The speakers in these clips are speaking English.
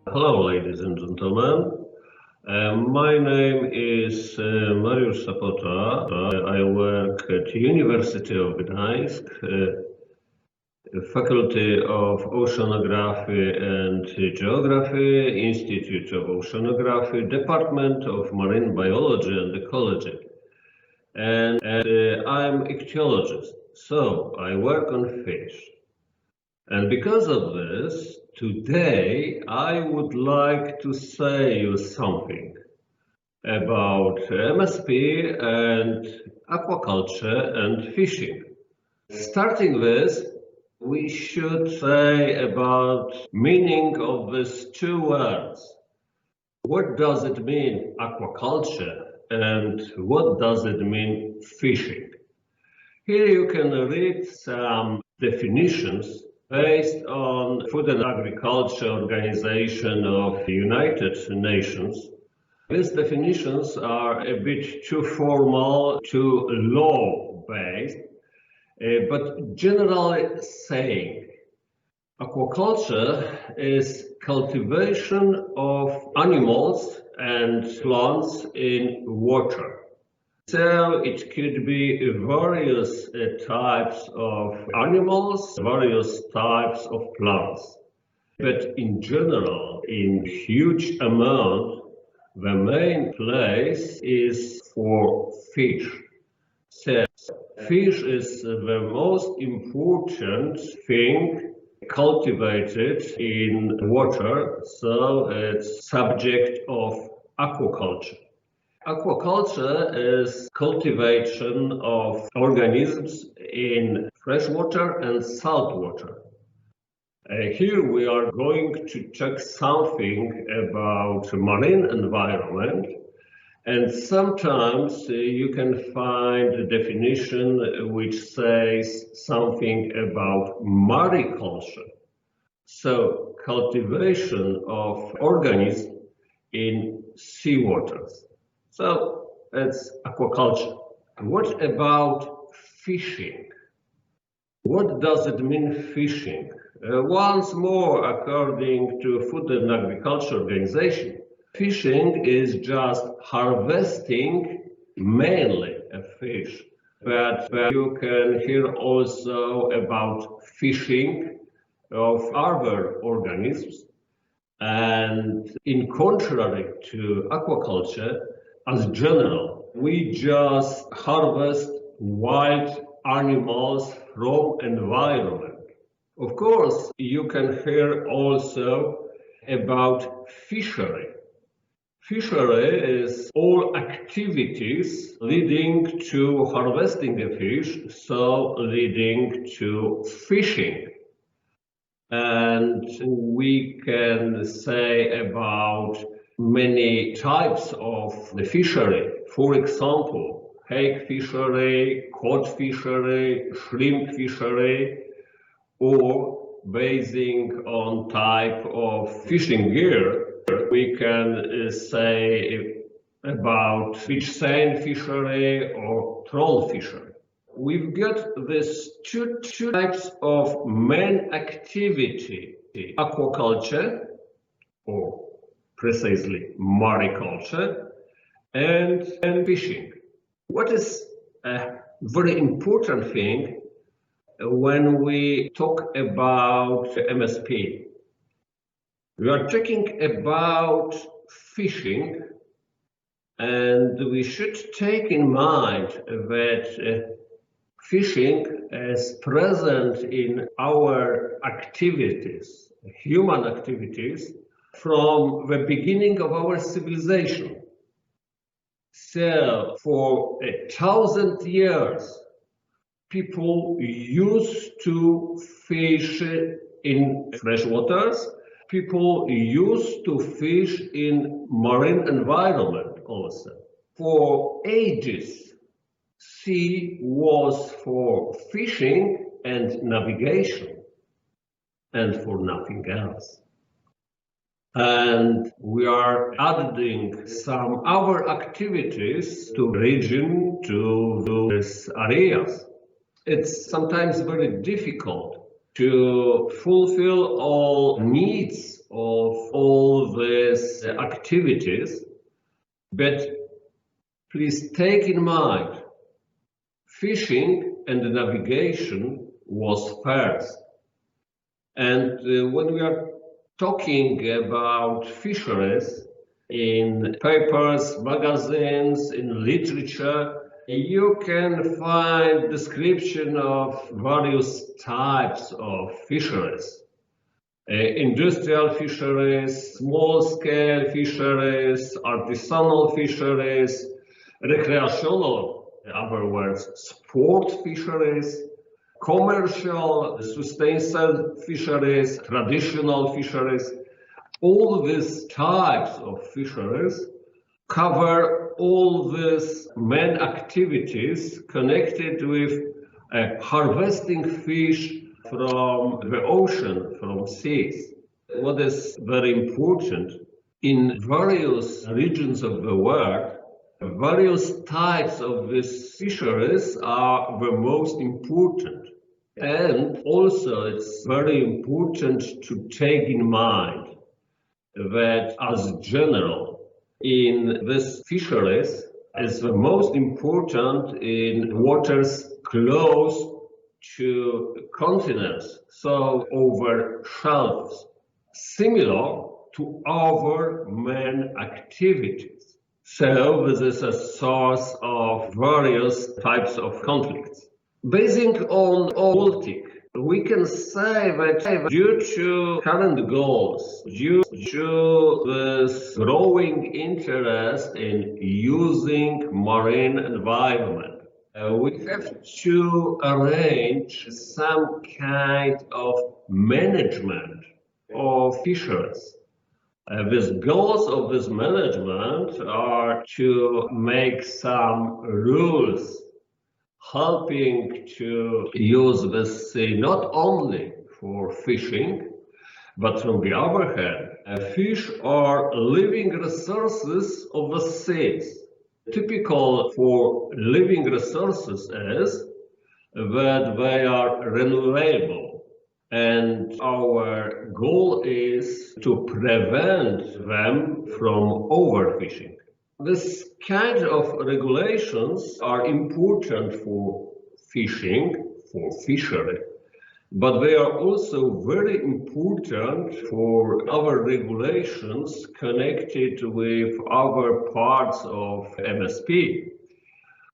Hello, ladies and gentlemen. My name is Mariusz Sapota. I work at University of Gdańsk, Faculty of Oceanography and Geography, Institute of Oceanography, Department of Marine Biology and Ecology. And I'm ichthyologist, so I work on fish. And because of this, today I would like to say you something about MSP and aquaculture and fishing. Starting with, we should say about meaning of these two words. What does it mean aquaculture and what does it mean fishing? Here you can read some definitions based on Food and Agriculture Organization of the United Nations. These definitions are a bit too formal, too law-based, but generally saying aquaculture is cultivation of animals and plants in water. So it could be various types of animals, various types of plants. But in general, in huge amount, the main place is for fish. So fish is the most important thing cultivated in water, so it's subject of aquaculture. Aquaculture is cultivation of organisms in freshwater and saltwater. Here we are going to talk something about marine environment, and sometimes you can find a definition which says something about mariculture. So cultivation of organisms in seawaters. So it's aquaculture. What about fishing? What does it mean fishing? Once more, according to Food and Agriculture Organization, fishing is just harvesting mainly a fish. But you can hear also about fishing of other organisms. And in contrary to aquaculture, as general, we just harvest wild animals from environment. Of course, you can hear also about fishery. Fishery is all activities leading to harvesting the fish, so leading to fishing. And we can say about many types of the fishery. For example, hake fishery, cod fishery, shrimp fishery, or basing on type of fishing gear, we can say about fish seine fishery or troll fishery. We've got these two types of main activity, aquaculture, or precisely mariculture, and fishing. What is a very important thing when we talk about MSP? We are talking about fishing, and we should take in mind that fishing is present in our activities, human activities, from the beginning of our civilization. So for 1,000 years, people used to fish in fresh waters. People used to fish in marine environment also. For ages, sea was for fishing and navigation, and for nothing else. And we are adding some other activities to region, to these areas. It's sometimes very difficult to fulfill all needs of all activities, but please take in mind, fishing and navigation was first. And when we are talking about fisheries in papers, magazines, in literature, you can find description of various types of fisheries. Industrial fisheries, small-scale fisheries, artisanal fisheries, recreational, in other words, sport fisheries, commercial, sustainable fisheries, traditional fisheries. All these types of fisheries cover all these main activities connected with harvesting fish from the ocean, from seas. What is very important, in various regions of the world, various types of these fisheries are the most important. And also it's very important to take in mind that as general, in these fisheries is the most important in waters close to continents, so over shelves, similar to our main activities. So this is a source of various types of conflicts. Basing on Baltic, we can say that due to current goals, due to this growing interest in using marine environment, we have to arrange some kind of management of fisheries. The goals of this management are to make some rules helping to use the sea not only for fishing, but from the other hand, fish are living resources of the seas. Typical for living resources is that they are renewable, and our goal is to prevent them from overfishing. This kind of regulations are important for fishing, for fishery, but they are also very important for other regulations connected with other parts of MSP.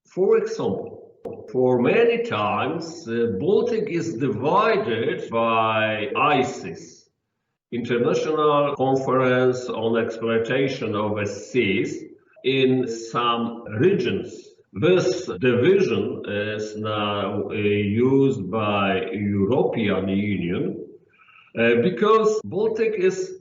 For example, for many times, the Baltic is divided by ICES, International Conference on Exploitation of the Seas, in some regions. This division is now used by European Union because Baltic is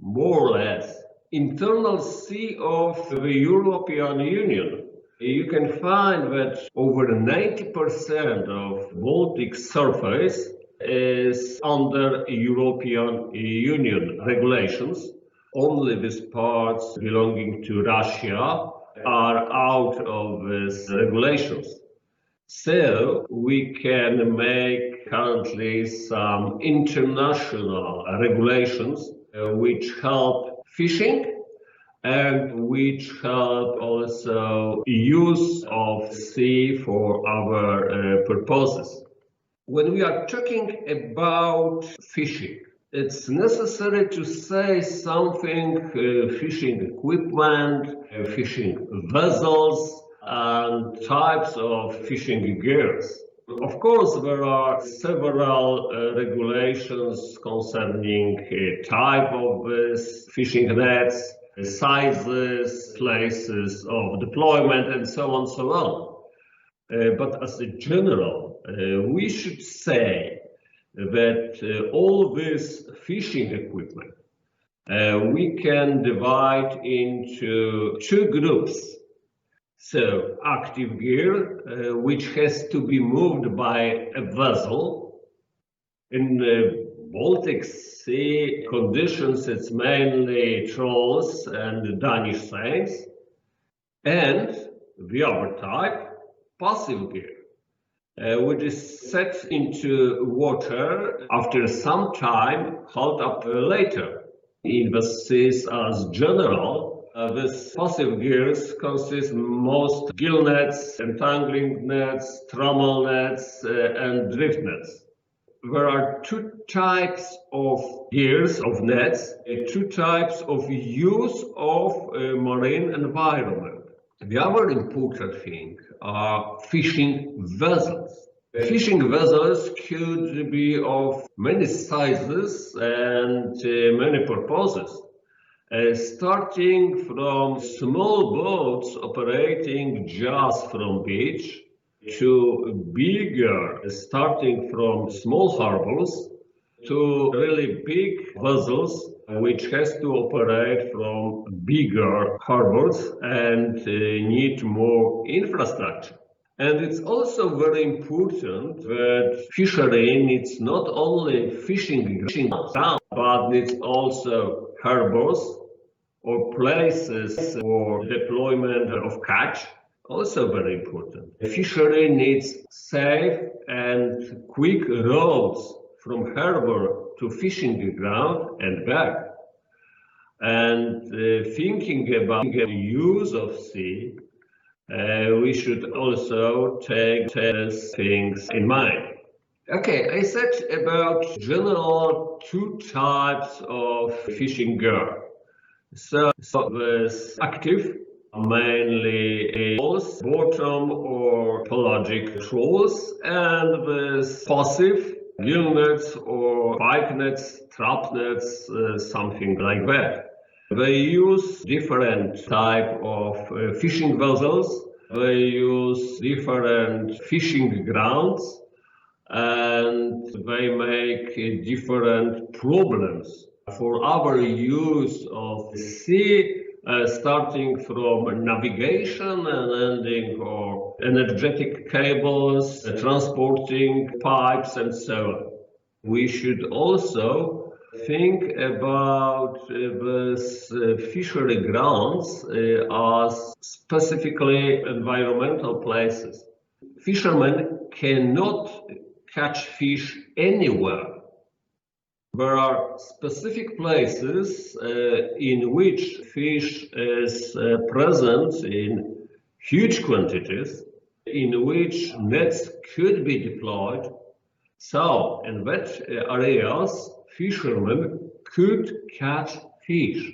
more or less internal sea of the European Union. You can find that over 90% of Baltic surface is under European Union regulations. Only these parts belonging to Russia are out of these regulations. So we can make currently some international regulations which help fishing and which help also use of sea for other purposes. When we are talking about fishing, it's necessary to say something fishing equipment, fishing vessels, and types of fishing gears. Of course, there are several regulations concerning type of fishing nets, sizes, places of deployment, and so on, so on. But as a general, we should say that all this fishing equipment we can divide into two groups. So active gear, which has to be moved by a vessel. In Baltic Sea conditions, it's mainly trawls and Danish seines. And the other type, passive gear, which is set into water after some time, hauled up later. In the seas as general, these passive gears consist most gill nets, entangling nets, trammel nets, and drift nets. There are two types of gears, of nets, two types of use of marine environment. The other important thing are fishing vessels. Fishing vessels could be of many sizes and many purposes. Starting from small boats operating just from beach to bigger, starting from small harbors to really big vessels which has to operate from bigger harbors and need more infrastructure. And it's also very important that fishery needs not only fishing ground, but needs also harbors or places for deployment of catch. Also very important. Fishery needs safe and quick roads from harbor to fishing ground and back. And thinking about the use of sea, we should also take these things in mind. Okay, I said about general two types of fishing gear. So there's active, mainly trawls, bottom or pelagic trawls, and there's passive, gill nets or pike nets, trap nets, something like that. They use different type of fishing vessels, they use different fishing grounds, and they make different problems. For our use of the sea, starting from navigation and ending or energetic cables, transporting pipes and so on. We should also think about these fishery grounds as specifically environmental places. Fishermen cannot catch fish anywhere. There are specific places in which fish is present in huge quantities, in which nets could be deployed. So, in that areas, fishermen could catch fish.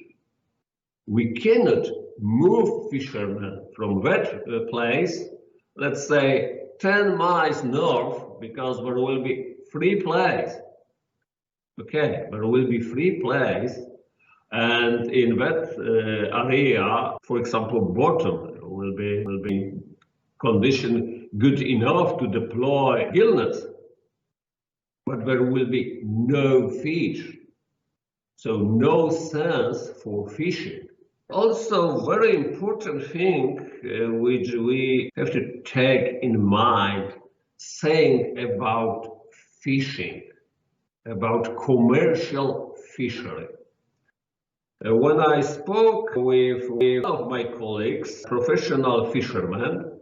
We cannot move fishermen from that place, let's say 10 miles north, because there will be free place. Okay, there will be free place, and in that area, for example, bottom will be condition good enough to deploy gill nets, but there will be no fish, so no sense for fishing. Also, very important thing which we have to take in mind, saying about fishing, about commercial fishery. When I spoke with one of my colleagues, professional fishermen,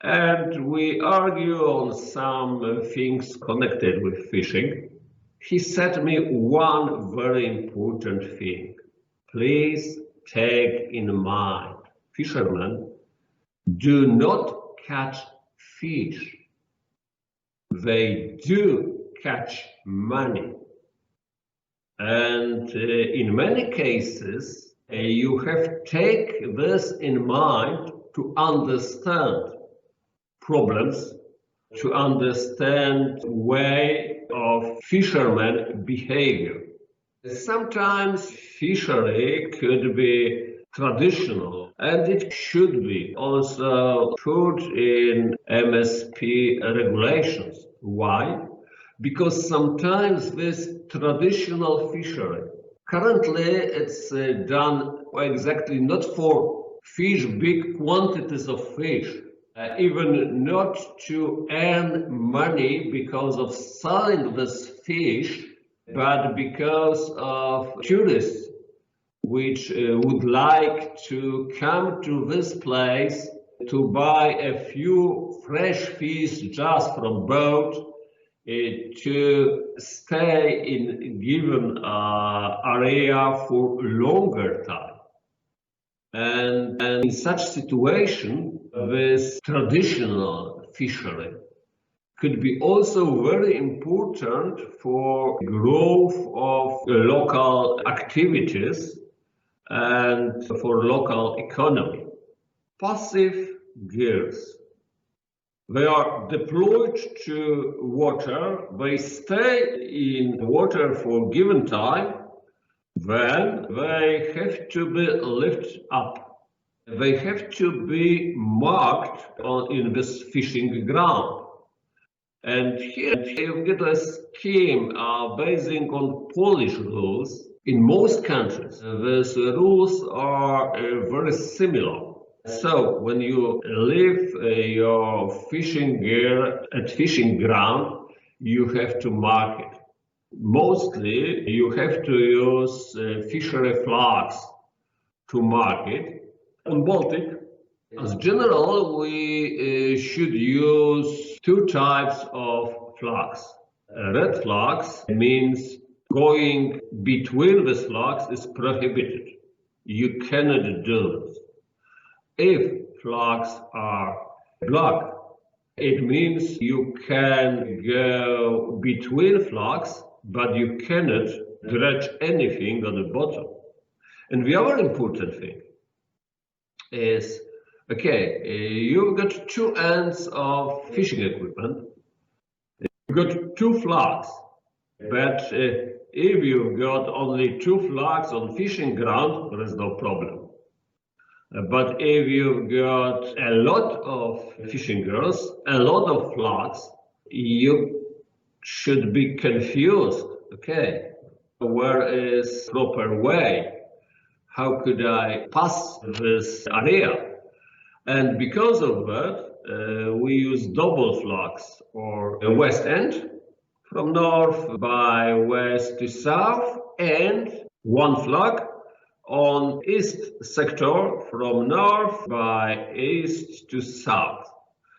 and we argue on some things connected with fishing, he said me one very important thing. Please take in mind, fishermen do not catch fish. They do catch money. And in many cases, you have to take this in mind to understand problems, to understand way of fishermen behavior. Sometimes fishery could be traditional, and it should be also put in MSP regulations. Why? Because sometimes this traditional fishery, currently it's done exactly not for fish, big quantities of fish, even not to earn money because of selling this fish, but because of tourists which would like to come to this place to buy a few fresh fish just from boat to stay in a given area for longer time. And in such situation, this traditional fishery could be also very important for growth of local activities and for local economy. Passive gears. They are deployed to water, they stay in water for a given time, then they have to be lifted up. They have to be marked in this fishing ground. And here you get a scheme basing on Polish rules. In most countries, these rules are very similar. So when you leave your fishing gear at fishing ground, you have to mark it. Mostly you have to use fishery flags to mark it. On Baltic, as general, we should use two types of flags. Red flags means going between the flags is prohibited. You cannot do this. If flags are black, it means you can go between flags, but you cannot dredge anything at the bottom. And the other important thing is, okay, you've got two ends of fishing equipment, you've got two flags, but if you've got only two flags on fishing ground, there is no problem. But if you've got a lot of fishing gears, a lot of flags, you should be confused. Okay, where is proper way? How could I pass this area? And because of that, we use double flags, or a west end from north by west to south, and one flag on east sector from north by east to south.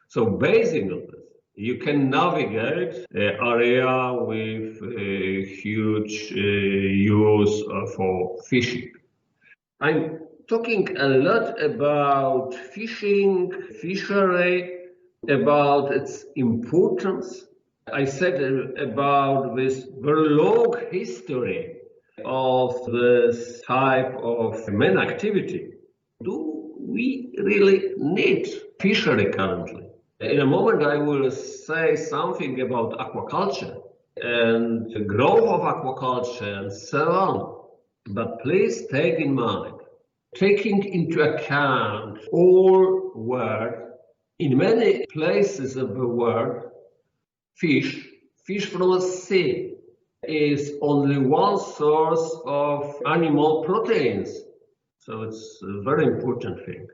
So basing on this, you can navigate the area with a huge use for fishing. I'm talking a lot about fishing, fishery, about its importance. I said about this very long history of this type of main activity. Do we really need fishery currently? In a moment I will say something about aquaculture and the growth of aquaculture and so on. But please take in mind, taking into account all world, in many places of the world, fish from the sea is only one source of animal proteins. So it's a very important thing.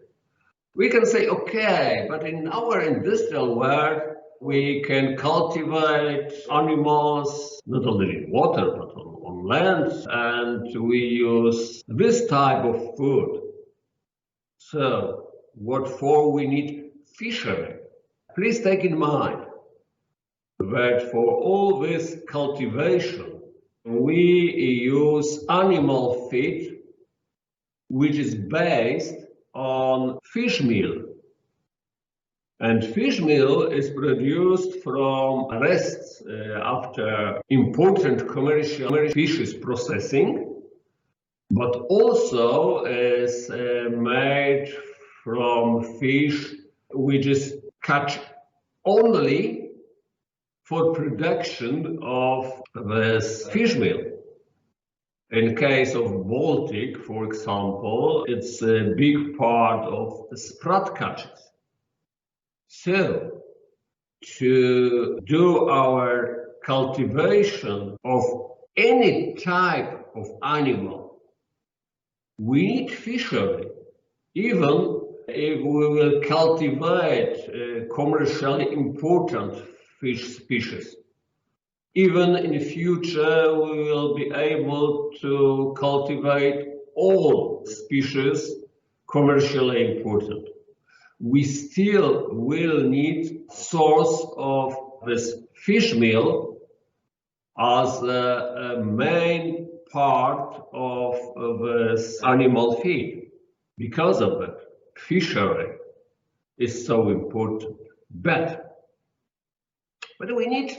We can say, okay, but in our industrial world, we can cultivate animals not only in water, but on land, and we use this type of food. So what for we need fishery? Please take in mind that for all this cultivation, we use animal feed, which is based on fish meal. And fish meal is produced from rests after important commercial fishes processing, but also is made from fish which is caught only for production of this fish meal. In case of Baltic, for example, it's a big part of the sprat catches. So, to do our cultivation of any type of animal, we need fishery, even if we will cultivate commercially important fish species. Even in the future, we will be able to cultivate all species commercially important. We still will need source of this fish meal as a main part of this animal feed. Because of that, fishery is so important. But we need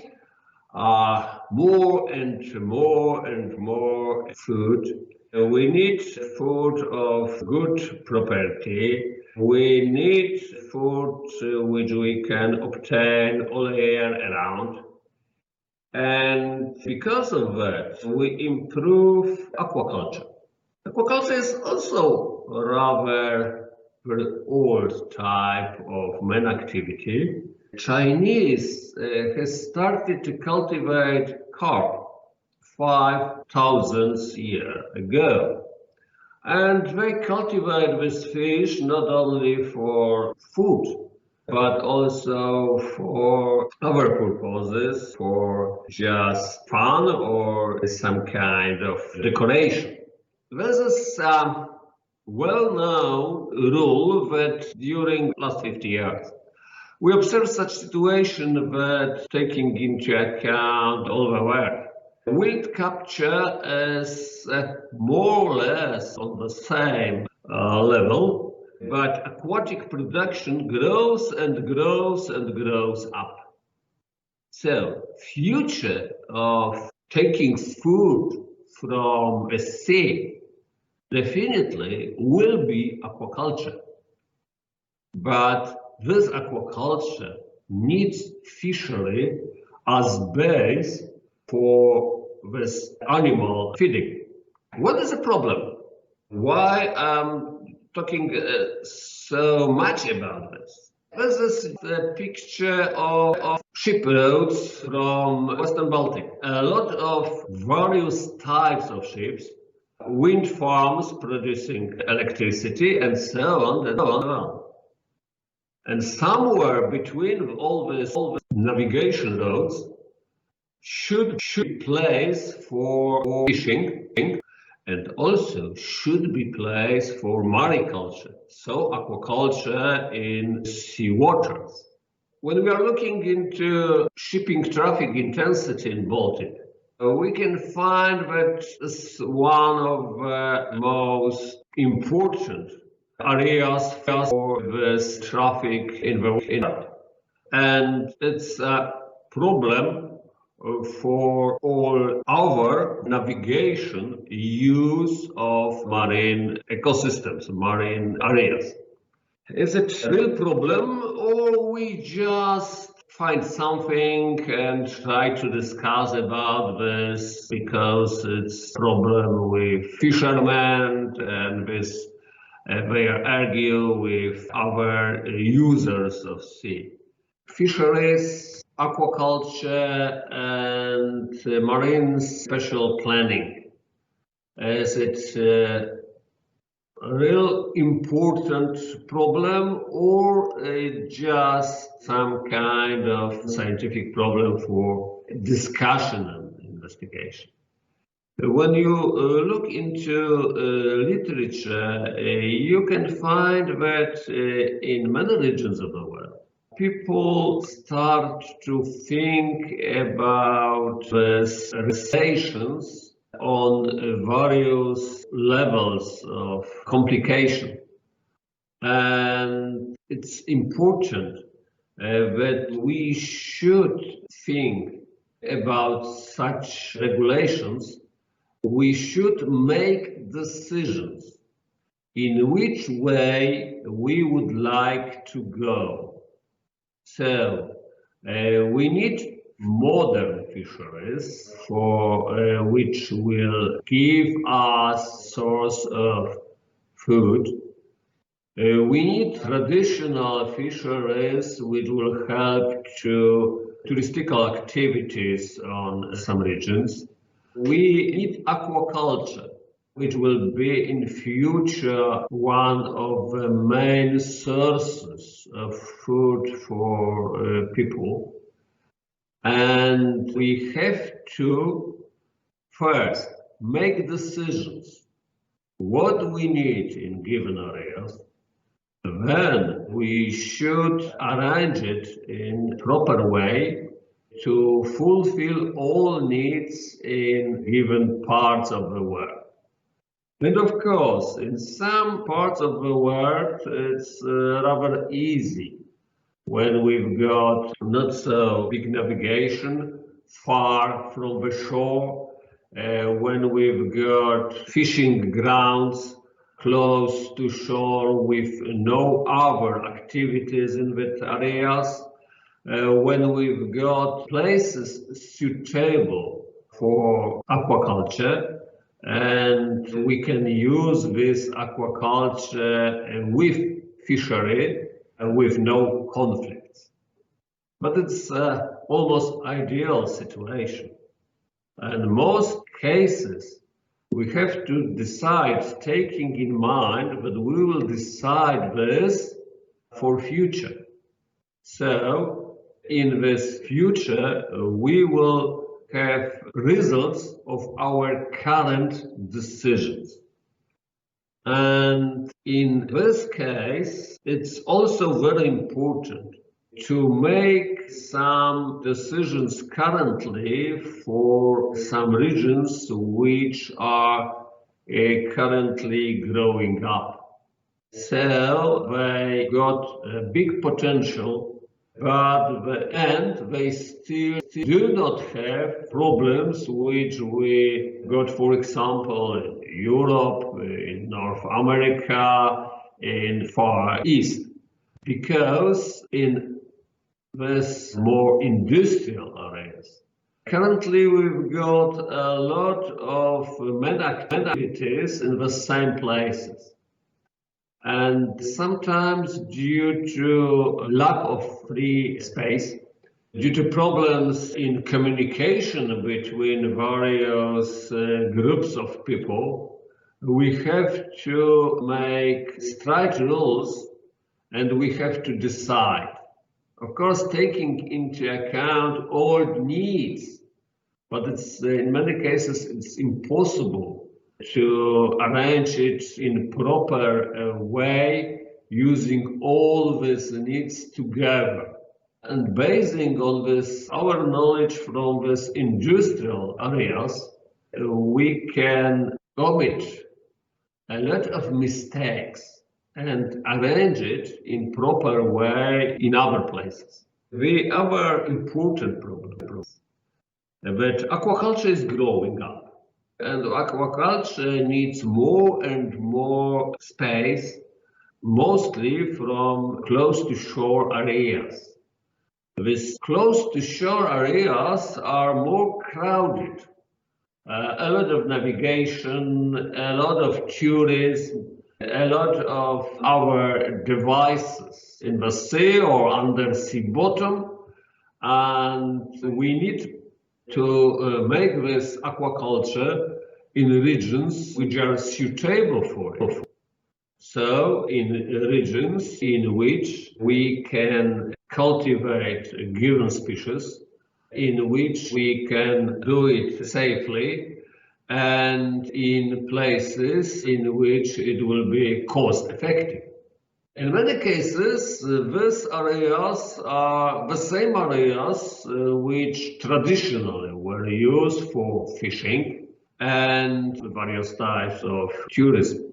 more and more and more food. We need food of good property. We need food which we can obtain all year around. And because of that, we improve aquaculture. Aquaculture is also a rather very old type of man activity. Chinese has started to cultivate carp 5,000 years ago. And they cultivate this fish not only for food, but also for other purposes, for just fun or some kind of decoration. This is a well-known rule that during the last 50 years, we observe such situation that taking into account all the work, wild capture is more or less on the same level, but aquatic production grows and grows and grows up. So, future of taking food from the sea definitely will be aquaculture. But this aquaculture needs fishery as base for this animal feeding. What is the problem? Why I'm talking so much about this? This is the picture of ship roads from Western Baltic. A lot of various types of ships, wind farms producing electricity, and so on and so on. And somewhere between all these navigation roads should be place for fishing and also should be place for mariculture, so aquaculture in sea waters. When we are looking into shipping traffic intensity in Baltic, we can find that it's one of the most important areas for this traffic in the world. And it's a problem for all our navigation use of marine ecosystems, marine areas. Is it a real problem, or we just find something and try to discuss about this because it's a problem with fishermen and this they argue with other users of sea? Fisheries, aquaculture, and marine special planning. Is it a real important problem or just some kind of scientific problem for discussion and investigation? When you look into literature, you can find that in many regions of the world, people start to think about these relations on various levels of complication. And it's important that we should think about such regulations. We should make decisions in which way we would like to go. So we need modern fisheries for which will give us source of food. We need traditional fisheries which will help to touristical activities on some regions. We need aquaculture, which will be in future one of the main sources of food for people. And we have to first make decisions what we need in given areas. Then we should arrange it in proper way to fulfill all needs in given parts of the world. And of course, in some parts of the world, it's rather easy when we've got not so big navigation far from the shore, when we've got fishing grounds close to shore with no other activities in that areas, when we've got places suitable for aquaculture, and we can use this aquaculture with fishery with no conflicts. But it's almost ideal situation. And in most cases, we have to decide, taking in mind that we will decide this for future. So in this future, we will have results of our current decisions. And in this case, it's also very important to make some decisions currently for some regions which are currently growing up. So they got a big potential, but at the end, they still do not have problems which we got, for example, in Europe, in North America, in Far East. Because in these more industrial areas, currently we've got a lot of main activities in the same places. And sometimes due to lack of free space, due to problems in communication between various groups of people, we have to make strict rules and we have to decide. Of course, taking into account all needs, but it's in many cases it's impossible to arrange it in proper way, using all these needs together. And basing on this, our knowledge from these industrial areas, we can omit a lot of mistakes and arrange it in proper way in other places. The other important problem is that aquaculture is growing up. And aquaculture needs more and more space, mostly from close to shore areas. These close to shore areas are more crowded. A lot of navigation, a lot of tourism, a lot of our devices in the sea or under sea bottom. And we need to make this aquaculture in regions which are suitable for it. So in regions in which we can cultivate a given species, in which we can do it safely, and in places in which it will be cost effective. In many cases, these areas are the same areas which traditionally were used for fishing and various types of tourism.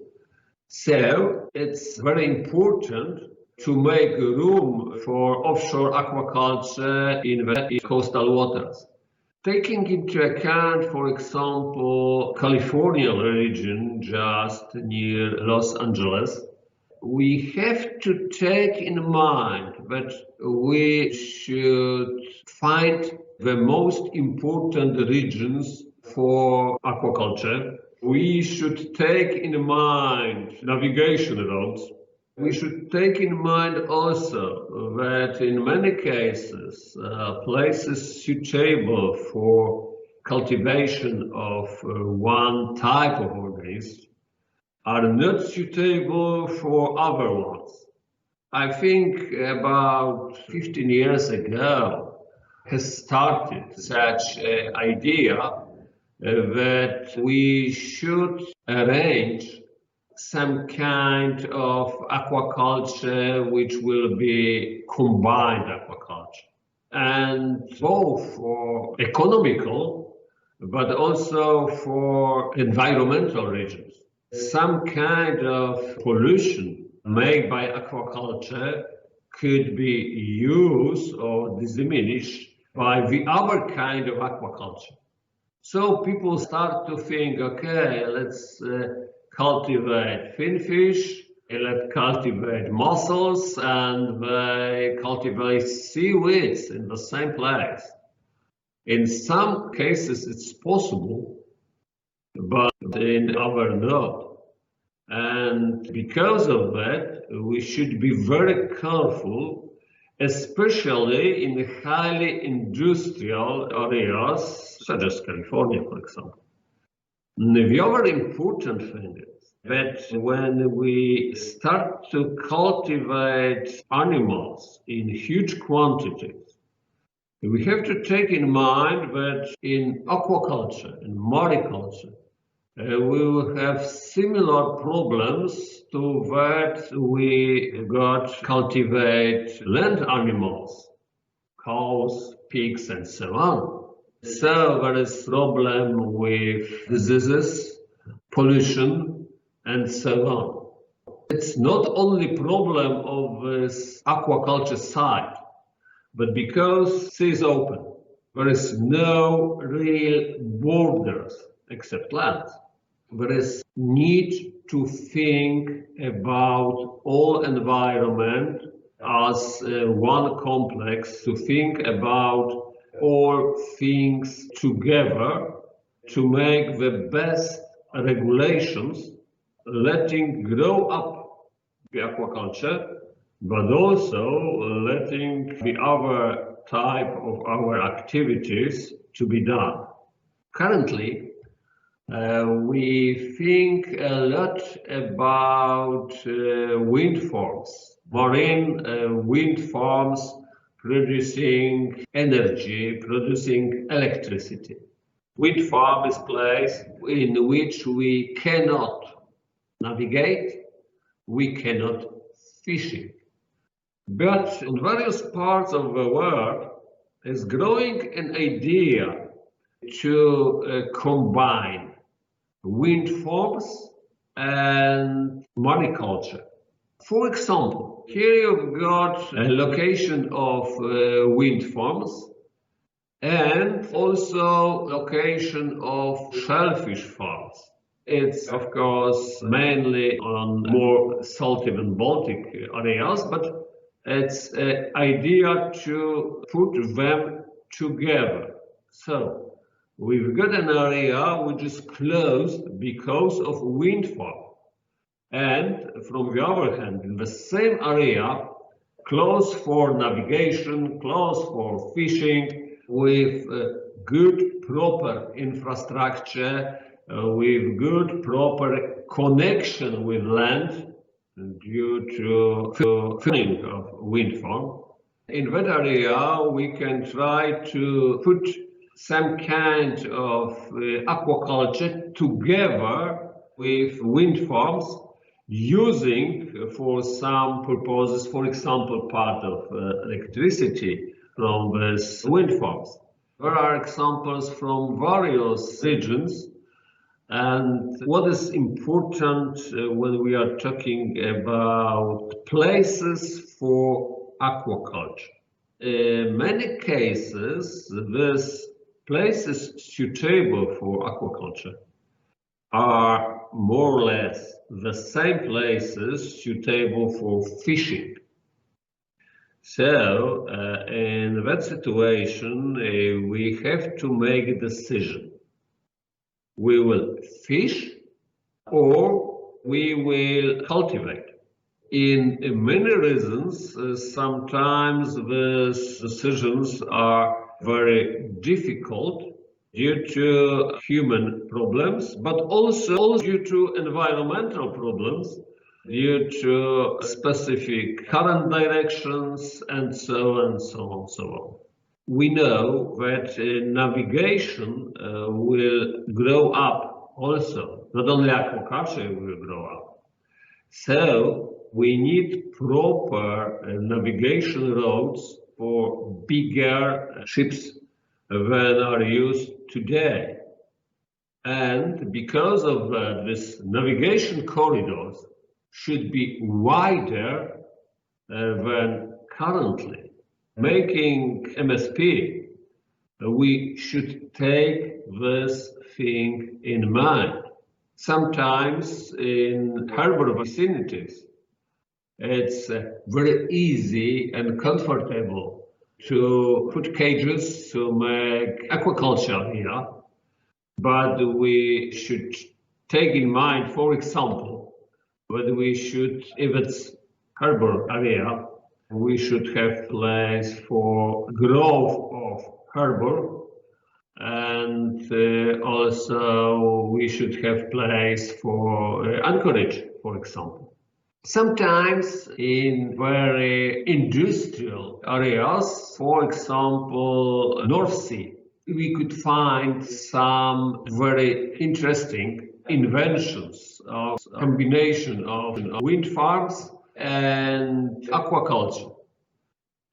So it's very important to make room for offshore aquaculture in the coastal waters. Taking into account, for example, California region just near Los Angeles, we have to take in mind that we should find the most important regions for aquaculture. We should take in mind navigation routes. We should take in mind also that in many cases, places suitable for cultivation of one type of organism are not suitable for other ones. I think about 15 years ago has started such an idea that we should arrange some kind of aquaculture which will be combined aquaculture. and both for economical, but also for environmental reasons. Some kind of pollution made by aquaculture could be used or diminished by the other kind of aquaculture. So people start to think, okay, let's cultivate finfish, let's cultivate mussels, and they cultivate seaweeds in the same place. In some cases, it's possible, but in other not. And because of that, we should be very careful, especially in the highly industrial areas, such as California, for example. The other important thing is that when we start to cultivate animals in huge quantities, we have to take in mind that in aquaculture and mariculture, we will have similar problems to that we got cultivate land animals, cows, pigs, and so on. So there is problem with diseases, pollution, and so on. It's not only problem of this aquaculture side, but because sea is open, there is no real borders except land. There is need to think about all environment as one complex, to think about all things together to make the best regulations, letting grow up the aquaculture, but also letting the other type of our activities to be done. Currently, we think a lot about wind farms, marine wind farms producing energy, producing electricity. Wind farm is a place in which we cannot navigate, we cannot fishing. But in various parts of the world is growing an idea to combine wind farms and mariculture. For example, here you've got a location of wind farms and also location of shellfish farms. It's of course mainly on more salty and Baltic areas, but it's an idea to put them together. So we've got an area which is closed because of wind farm. And from the other hand, in the same area, closed for navigation, closed for fishing, with good proper infrastructure, with good proper connection with land due to filling of wind farm. In that area, we can try to put some kind of aquaculture together with wind farms, using for some purposes, for example, part of electricity from these wind farms. There are examples from various regions, and what is important when we are talking about places for aquaculture. In many cases, these places suitable for aquaculture are more or less the same places suitable for fishing. So, in that situation, we have to make a decision. We will fish or we will cultivate. In many reasons, sometimes these decisions are very difficult due to human problems, but also due to environmental problems, due to specific current directions, and so on and so on and so on. We know that navigation will grow up also, not only aquaculture will grow up. So we need proper navigation roads for bigger ships than are used today. And because of that, this navigation corridors should be wider than currently. Making MSP, we should take this thing in mind. Sometimes in harbor vicinities, it's very easy and comfortable to put cages to make aquaculture here, but we should take in mind, for example, that we should, if it's harbor area, we should have place for growth of harbor, and also we should have place for anchorage, for example. Sometimes in very industrial areas, for example, North Sea, we could find some very interesting inventions of combination of wind farms and aquaculture.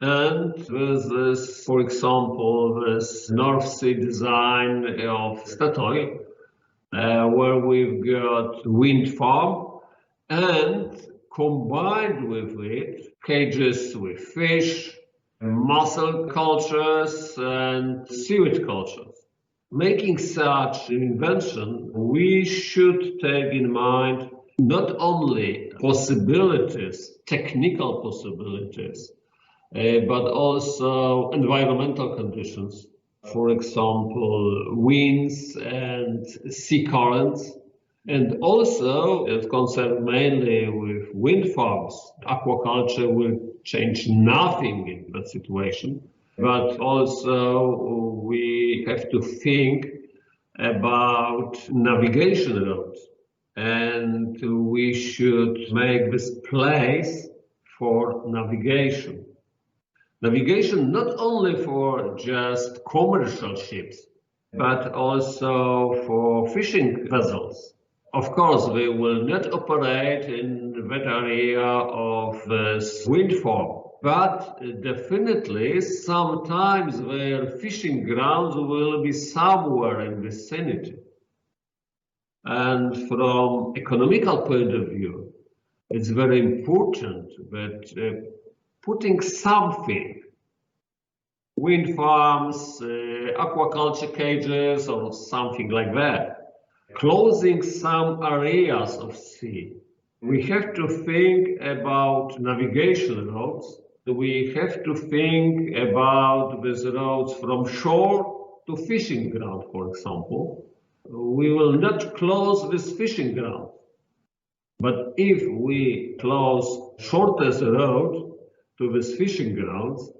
And with this, for example, this North Sea design of Statoil, where we've got wind farm and combined with it cages with fish, mussel cultures and seaweed cultures. Making such an invention, we should take in mind not only possibilities, technical possibilities, but also environmental conditions. For example, winds and sea currents. And also, it concerns mainly with wind farms. Aquaculture will change nothing in that situation. But also, we have to think about navigation routes. And we should make this place for navigation. Navigation not only for just commercial ships, but also for fishing vessels. Of course, we will not operate in that area of this wind farm, but definitely sometimes their fishing grounds will be somewhere in the vicinity. And from economical point of view, it's very important that putting something, wind farms, aquaculture cages, or something like that, closing some areas of sea, we have to think about navigation routes. We have to think about these routes from shore to fishing ground, for example. We will not close this fishing ground. But if we close shortest road to this fishing grounds,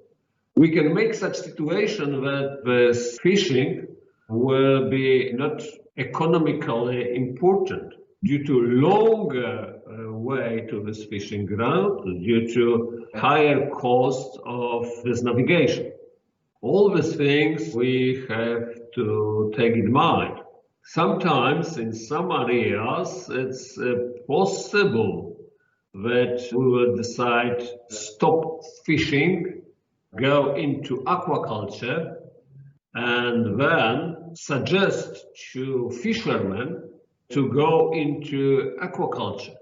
we can make such situation that this fishing will be not economically important due to longer way to this fishing ground, due to higher cost of this navigation. All these things we have to take in mind. Sometimes in some areas it's possible that we will decide stop fishing, go into aquaculture, and then suggest to fishermen to go into aquaculture.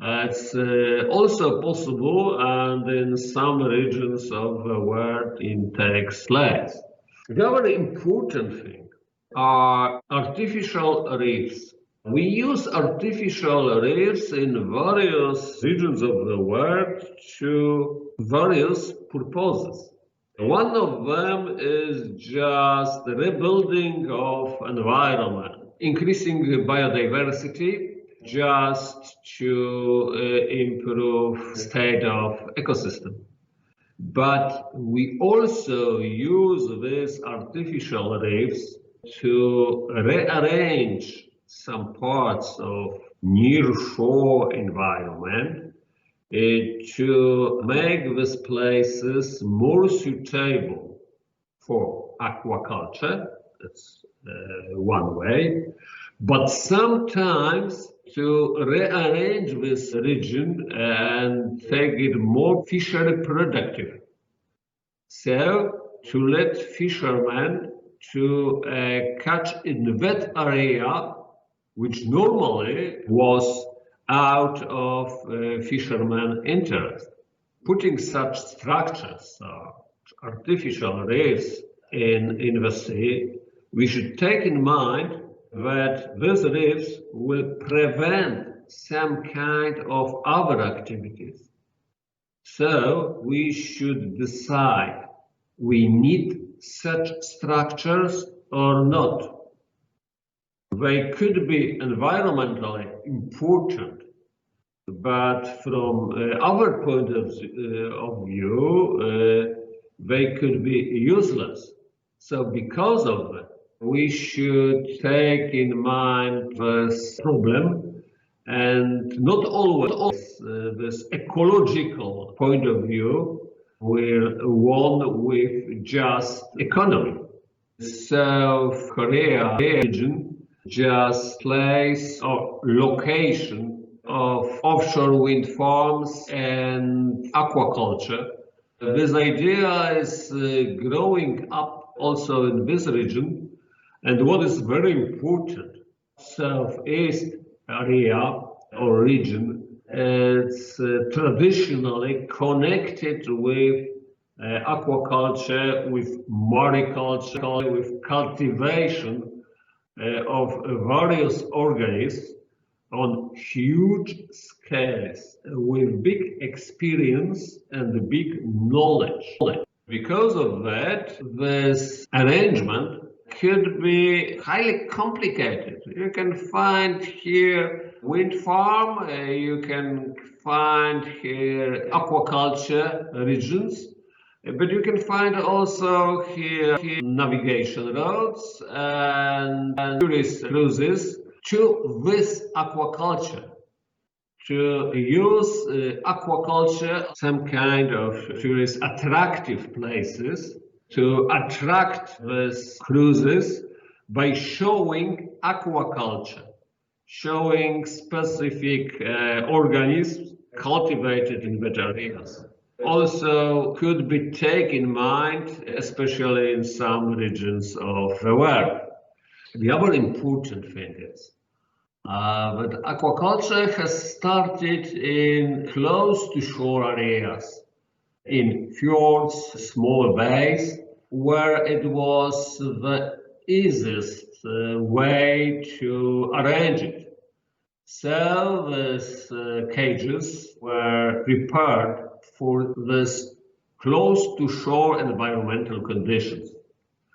It's also possible, and in some regions of the world it takes place. The very important thing are artificial reefs. We use artificial reefs in various regions of the world to various purposes. One of them is just the rebuilding of environment, increasing biodiversity, just to improve state of ecosystem. But we also use these artificial reefs to rearrange some parts of near-shore environment to make these places more suitable for aquaculture. That's one way. But sometimes to rearrange this region and take it more fishery productive. So to let fishermen to catch in that area, which normally was out of fishermen' interest. Putting such structures, artificial reefs in the sea, we should take in mind that these reefs will prevent some kind of other activities. So we should decide we need such structures or not. They could be environmentally important, but from our point of view, they could be useless. So because of that, we should take in mind this problem, and not always this ecological point of view will one with just economy. South Korea region just place or location of offshore wind farms and aquaculture. This idea is growing up also in this region, and what is very important, southeast area or region, it's traditionally connected with aquaculture, with mariculture, with cultivation of various organisms on huge scales with big experience and big knowledge. Because of that, this arrangement could be highly complicated. You can find here wind farm, you can find here aquaculture regions, but you can find also here navigation roads and tourist cruises to this aquaculture, to use aquaculture, some kind of tourist attractive places, to attract these cruises by showing aquaculture, showing specific organisms cultivated in that areas. Also could be taken in mind, especially in some regions of the world. The other important thing is that aquaculture has started in close to shore areas, in fjords, small bays, where it was the easiest way to arrange it. So these cages were prepared for this close to shore environmental conditions.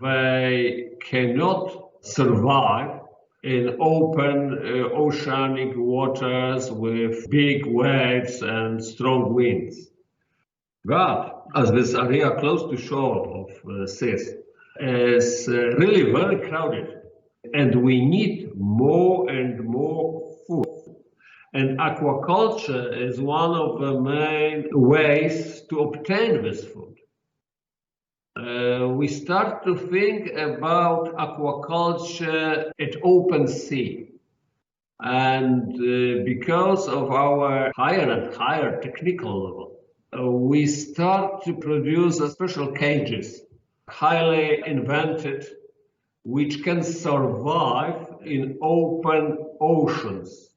They cannot survive in open oceanic waters with big waves and strong winds. But as this area close to shore of seas is really very crowded, and we need more and more food. And aquaculture is one of the main ways to obtain this food. We start to think about aquaculture at open sea. And because of our higher and higher technical level, we start to produce special cages, highly invented, which can survive in open oceans.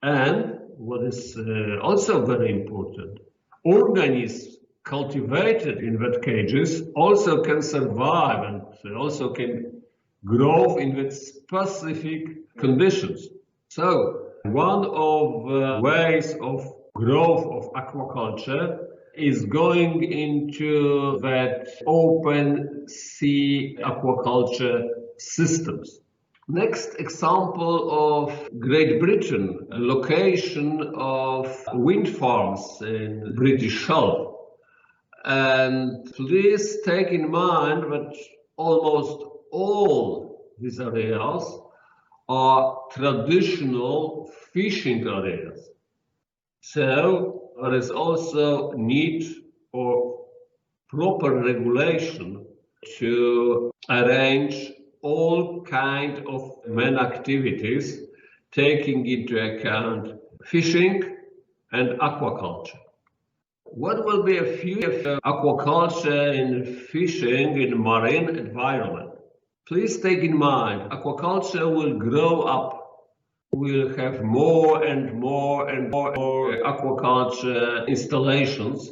And what is also very important, organisms cultivated in that cages also can survive and also can grow in that specific conditions. So one of the ways of growth of aquaculture is going into that open sea aquaculture systems. Next example of Great Britain, a location of wind farms in British Shelf. And please take in mind that almost all these areas are traditional fishing areas. So there is also need for proper regulation to arrange all kinds of main activities, taking into account fishing and aquaculture. what will be a future of aquaculture and fishing in marine environment? Please take in mind, aquaculture will grow up. We'll have more and more aquaculture installations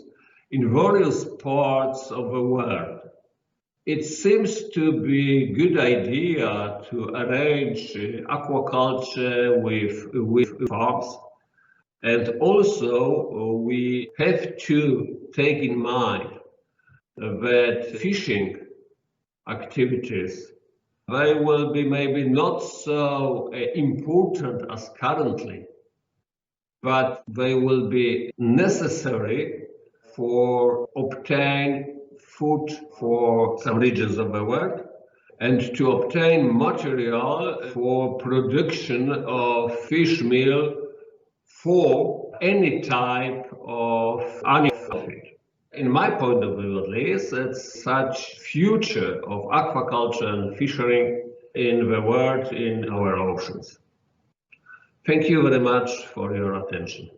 in various parts of the world. It seems to be a good idea to arrange aquaculture with farms. And also, we have to take in mind that fishing activities, they will be maybe not so important as currently, but they will be necessary for obtain food for some regions of the world and to obtain material for production of fish meal for any type of animal feed. In my point of view, at least, it's such future of aquaculture and fishery in the world, in our oceans. Thank you very much for your attention.